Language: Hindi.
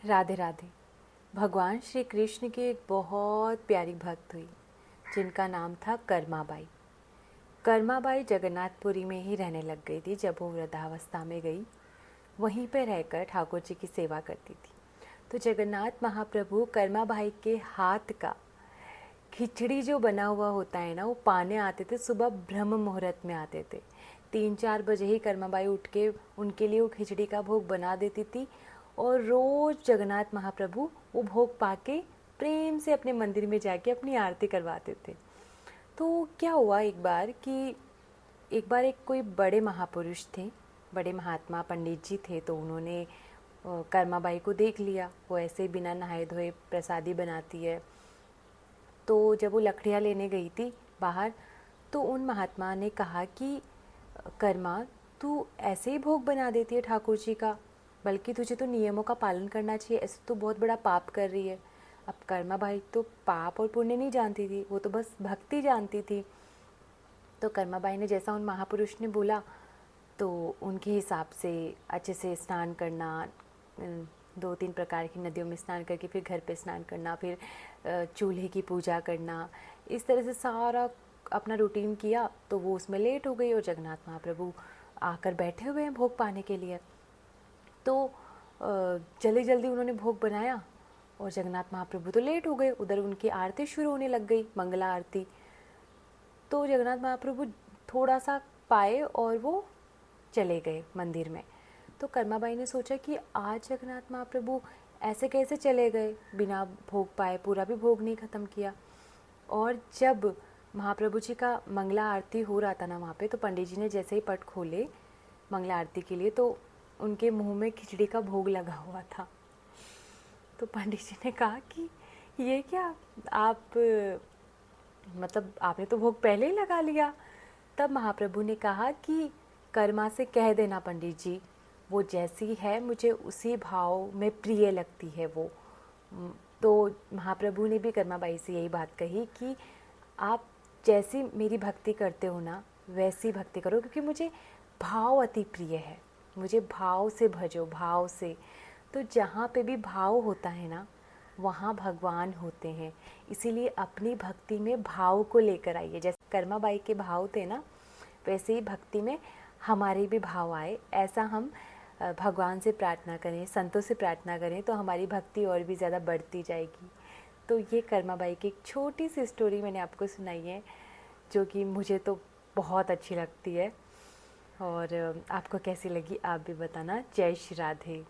राधे राधे। भगवान श्री कृष्ण की एक बहुत प्यारी भक्त हुई जिनका नाम था कर्माबाई। कर्माबाई जगन्नाथपुरी में ही रहने लग गई थी। जब वो वृद्धावस्था में गई, वहीं पर रहकर ठाकुर जी की सेवा करती थी। तो जगन्नाथ महाप्रभु कर्माबाई के हाथ का खिचड़ी जो बना हुआ होता है ना, वो पाने आते थे। सुबह ब्रह्म मुहूर्त में आते थे। 3-4 बजे ही कर्माबाई उठ के उनके लिए वो खिचड़ी का भोग बना देती थी और रोज़ जगन्नाथ महाप्रभु वो भोग पाके प्रेम से अपने मंदिर में जाके अपनी आरती करवाते थे। तो क्या हुआ एक बार एक कोई बड़े महापुरुष थे, बड़े महात्मा पंडित जी थे। तो उन्होंने कर्माबाई को देख लिया, वो ऐसे बिना नहाए धोए प्रसादी बनाती है। तो जब वो लकड़ियाँ लेने गई थी बाहर, तो उन महात्मा ने कहा कि कर्मा, तू ऐसे ही भोग बना देती है ठाकुर जी का, बल्कि तुझे तो नियमों का पालन करना चाहिए, ऐसे तो बहुत बड़ा पाप कर रही है। अब कर्मा बाई तो पाप और पुण्य नहीं जानती थी, वो तो बस भक्ति जानती थी। तो कर्मा बाई ने जैसा उन महापुरुष ने बोला, तो उनके हिसाब से अच्छे से स्नान करना, 2-3 प्रकार की नदियों में स्नान करके फिर घर पे स्नान करना, फिर चूल्हे की पूजा करना, इस तरह से सारा अपना रूटीन किया। तो वो उसमें लेट हो गई और जगन्नाथ महाप्रभु आकर बैठे हुए हैं भोग पाने के लिए। तो जल्दी जल्दी उन्होंने भोग बनाया और जगन्नाथ महाप्रभु तो लेट हो गए। उधर उनकी आरती शुरू होने लग गई, मंगला आरती। तो जगन्नाथ महाप्रभु थोड़ा सा पाए और वो चले गए मंदिर में। तो कर्माबाई ने सोचा कि आज जगन्नाथ महाप्रभु ऐसे कैसे चले गए बिना भोग पाए, पूरा भी भोग नहीं ख़त्म किया। और जब महाप्रभु जी का मंगला आरती हो रहा था ना वहाँ पे, तो पंडित जी ने जैसे ही पट खोले मंगला आरती के लिए, तो उनके मुंह में खिचड़ी का भोग लगा हुआ था। तो पंडित जी ने कहा कि ये क्या, आप मतलब आपने तो भोग पहले ही लगा लिया। तब महाप्रभु ने कहा कि कर्मा से कह देना पंडित जी, वो जैसी है मुझे उसी भाव में प्रिय लगती है वो। तो महाप्रभु ने भी कर्माबाई से यही बात कही कि आप जैसी मेरी भक्ति करते हो ना, वैसी भक्ति करो, क्योंकि मुझे भाव अति प्रिय है, मुझे भाव से भजो, भाव से। तो जहाँ पे भी भाव होता है ना, वहाँ भगवान होते हैं। इसीलिए अपनी भक्ति में भाव को लेकर आइए। जैसे कर्माबाई के भाव थे ना, वैसे ही भक्ति में हमारे भी भाव आए। ऐसा हम भगवान से प्रार्थना करें, संतों से प्रार्थना करें, तो हमारी भक्ति और भी ज़्यादा बढ़ती जाएगी। तो ये कर्माबाई की एक छोटी सी स्टोरी मैंने आपको सुनाई है, जो कि मुझे तो बहुत अच्छी लगती है। और आपको कैसी लगी आप भी बताना। जय श्री राधे।